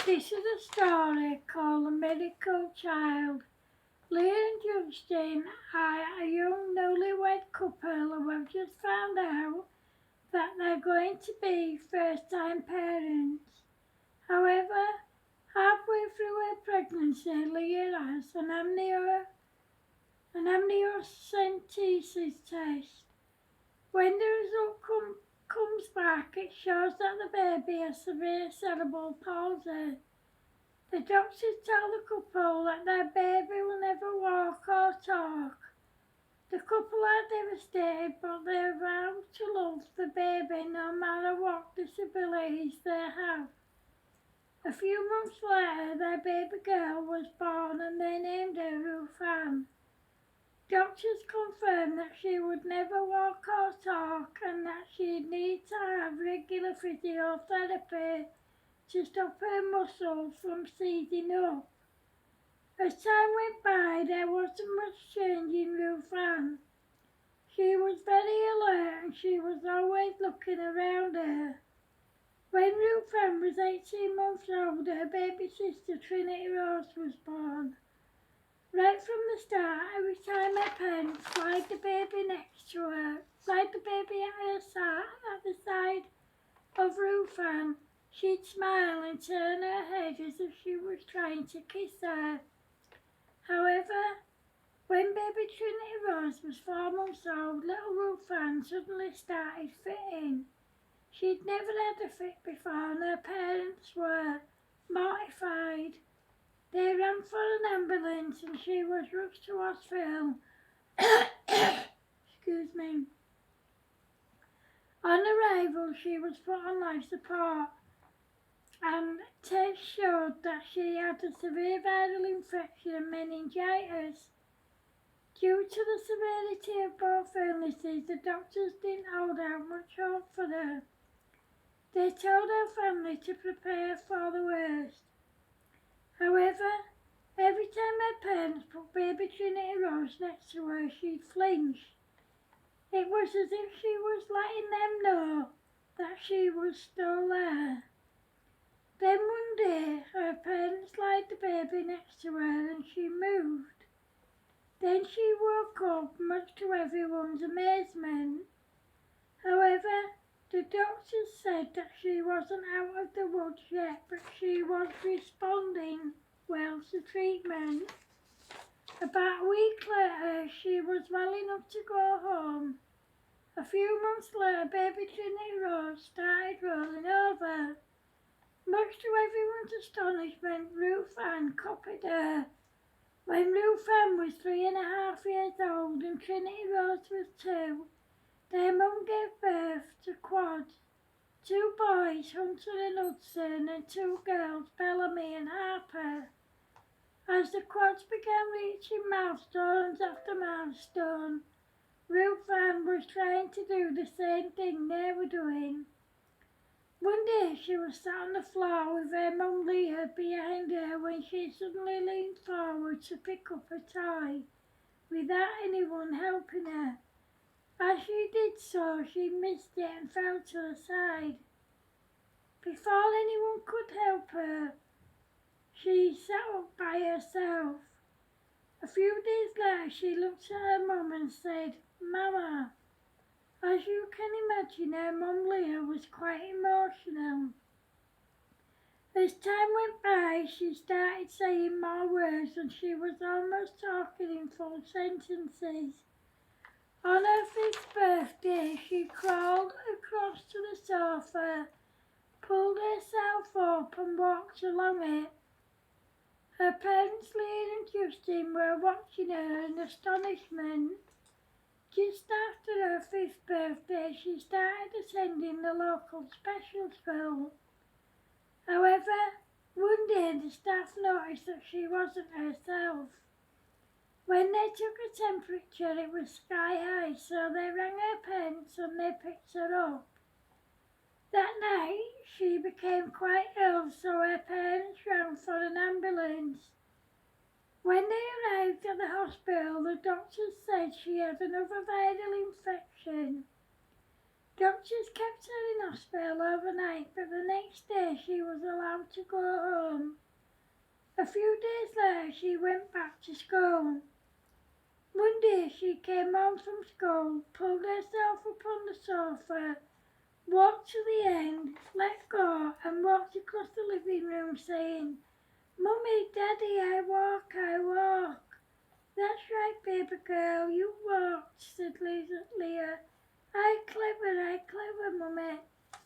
This is a story called The Miracle Child. Leah and Justin are a young newlywed couple who have just found out that they're going to be first-time parents. However, halfway through her pregnancy, Leah has an amniocentesis test. When the result comes back, it shows that the baby has severe cerebral palsy. The doctors tell the couple that their baby will never walk or talk. The couple are devastated, but they vow to love the baby no matter what disabilities they have. A few months later, their baby girl was born and they named her Ruth Ann. Doctors confirmed that she would never walk or talk and that she'd need to have regular physiotherapy to stop her muscles from seizing up. As time went by, there wasn't much change in Ruth Ann. She was very alert and she was always looking around her. When Ruth Ann was 18 months old, her baby sister Trinity Rose was born. Right from the start, every time her parents laid the baby next to her, laid the baby at her side, at the side of Ruth Ann, she'd smile and turn her head as if she was trying to kiss her. However, when baby Trinity Rose was 4 months old, little Ruth Ann suddenly started fitting. She'd never had a fit before and her parents were mortified. They ran for an ambulance and she was rushed to hospital. Excuse me. On arrival, she was put on life support and tests showed that she had a severe viral infection and meningitis. Due to the severity of both illnesses, the doctors didn't hold out much hope for her. They told her family to prepare for the worst. However, every time her parents put baby Trinity Rose next to her, she'd flinch. It was as if she was letting them know that she was still there. Then one day, her parents laid the baby next to her and she moved. Then she woke up, much to everyone's amazement. However, the doctors said that she wasn't out of the woods yet, but she was responding well to treatment. About a week later, she was well enough to go home. A few months later, baby Trinity Rose started rolling over. Much to everyone's astonishment, Ruth Ann copied her. When Ruth Ann was 3.5 years old and Trinity Rose was 2, their mum gave birth to quads, 2 boys, Hunter and Hudson, and 2 girls, Bellamy and Harper. As the quads began reaching milestones after milestone, Ruth Ann was trying to do the same thing they were doing. One day she was sat on the floor with her mum Leah behind her when she suddenly leaned forward to pick up a toy without anyone helping her. As she did so, she missed it and fell to the side. Before anyone could help her, she sat up by herself. A few days later, she looked at her mum and said, "Mama." As you can imagine, her mum Leah was quite emotional. As time went by, she started saying more words and she was almost talking in full sentences. On her 5th birthday, she crawled across to the sofa, pulled herself up and walked along it. Her parents, Leah and Justin, were watching her in astonishment. Just after her 5th birthday, she started attending the local special school. However, one day the staff noticed that she wasn't herself. When they took her temperature, it was sky high, so they rang her parents and they picked her up. That night, she became quite ill, so her parents rang for an ambulance. When they arrived at the hospital, the doctors said she had another viral infection. Doctors kept her in hospital overnight, but the next day she was allowed to go home. A few days later she went back to school. One day she came home from school, pulled herself up on the sofa, walked to the end, let go and walked across the living room saying, "Mummy, Daddy, I walk, I walk." "That's right, baby girl, you walked," said Leah. "I clever, Mummy."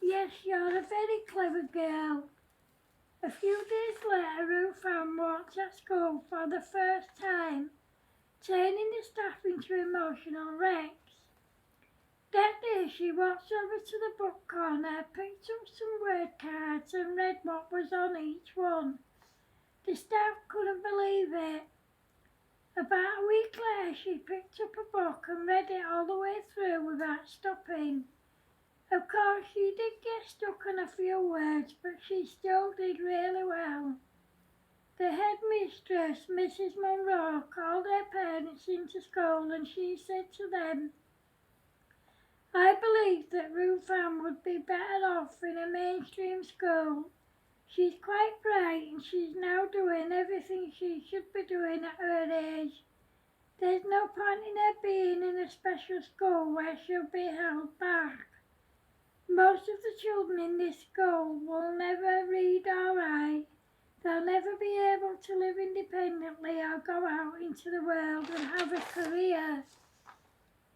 "Yes, you're a very clever girl." A few days later, Ruth Ann walked at school for the first time, turning the staff into emotional wrecks. That day she walked over to the book corner, picked up some word cards and read what was on each one. The staff couldn't believe it. About a week later she picked up a book and read it all the way through without stopping. Of course she did get stuck on a few words, but she still did really well. The headmistress, Mrs. Monroe, called her parents into school and she said to them, "I believe that Ruth Ann would be better off in a mainstream school. She's quite bright and she's now doing everything she should be doing at her age. There's no point in her being in a special school where she'll be held back. Most of the children in this school will never read or write. They'll never be able to live independently or go out into the world and have a career.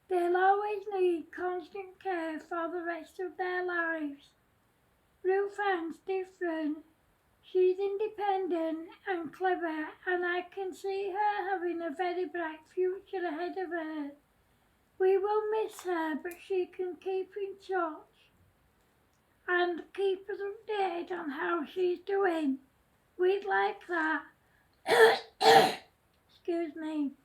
They'll always need constant care for the rest of their lives. Ruth Ann's different. She's independent and clever, and I can see her having a very bright future ahead of her. We will miss her, but she can keep in touch and keep us updated on how she's doing. We'd like that." Excuse me.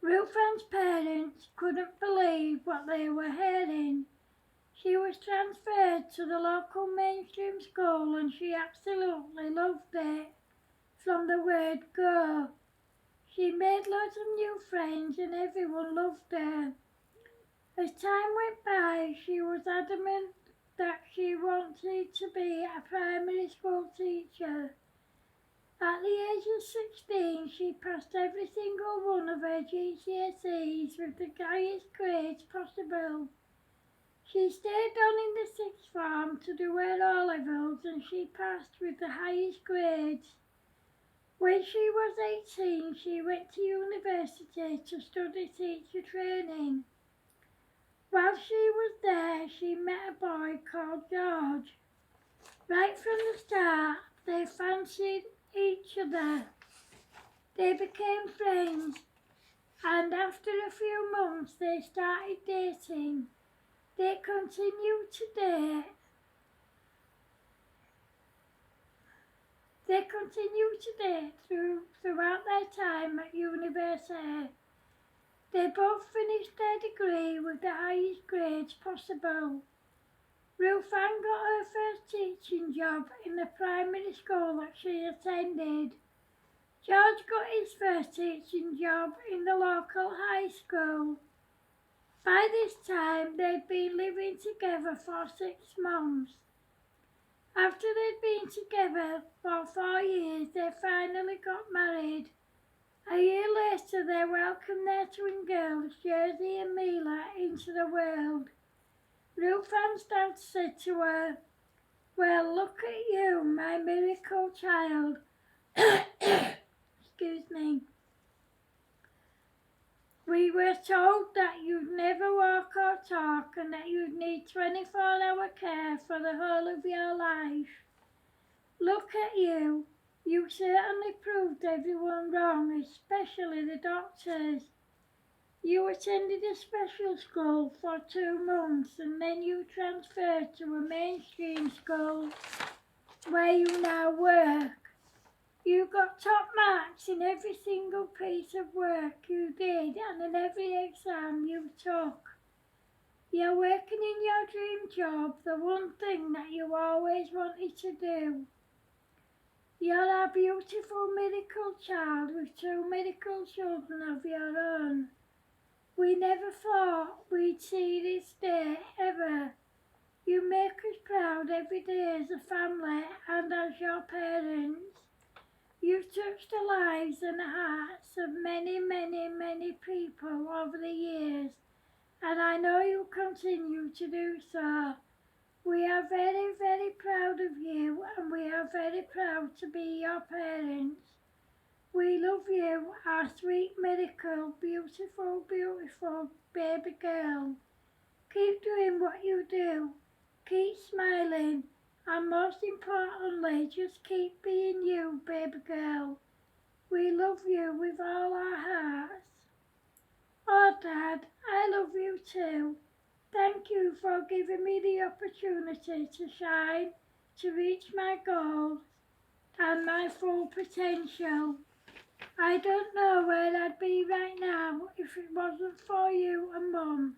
Ruth Ann's parents couldn't believe what they were hearing. She was transferred to the local mainstream school and she absolutely loved it. From the word go, she made lots of new friends and everyone loved her. As time went by, she was adamant that she wanted to be a primary school teacher. At the age of 16, she passed every single one of her GCSEs with the highest grades possible. She stayed on in the sixth form to do her O-levels and she passed with the highest grades. When she was 18, she went to university to study teacher training. While she was there, she met a boy called George. Right from the start, they fancied each other. They became friends, and after a few months, they started dating. They continue to date. Throughout their time at university. They both finished their degree with the highest grades possible. Ruth Ann got her first teaching job in the primary school that she attended. George got his first teaching job in the local high school. By this time, they'd been living together for 6 months. After they'd been together for 4 years, they finally got married. A year later, they welcomed their twin girls, Jersey and Mila, into the world. Ruth Ann's dad said to her, "Well, look at you, my miracle child." Excuse me. "We were told that you'd never walk or talk and that you'd need 24-hour care for the whole of your life. Look at you. You certainly proved everyone wrong, especially the doctors. You attended a special school for 2 months and then you transferred to a mainstream school where you now work. You got top marks in every single piece of work you did and in every exam you took. You're working in your dream job, the one thing that you always wanted to do. You're a beautiful miracle child with 2 miracle children of your own. We never thought we'd see this day ever. You make us proud every day as a family and as your parents. You've touched the lives and the hearts of many, many, many people over the years, and I know you'll continue to do so. We are very, very proud of you, and we are very proud to be your parents. We love you, our sweet, miracle, beautiful, beautiful baby girl. Keep doing what you do. Keep smiling. And most importantly, just keep being you, baby girl. We love you with all our hearts. Oh, Dad, I love you too. Thank you for giving me the opportunity to shine, to reach my goals and my full potential. I don't know where I'd be right now if it wasn't for you and Mum.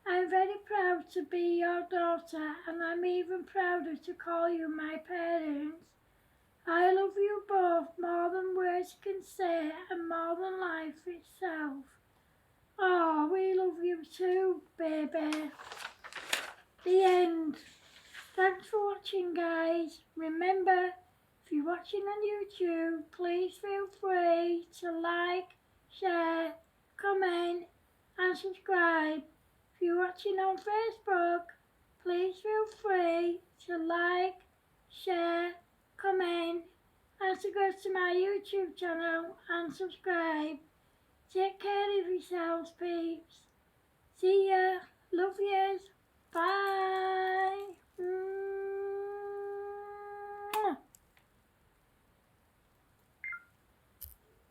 I'm very proud to be your daughter, and I'm even prouder to call you my parents. I love you both more than words can say and more than life itself. Oh, we love you too, baby. The end. Thanks for watching, guys. Remember, if you're watching on YouTube, please feel free to like, share, comment and subscribe. If you're watching on Facebook, please feel free to like, share, comment and to go to my YouTube channel and subscribe. Take care of yourselves, peeps. See ya. Love yous. Bye.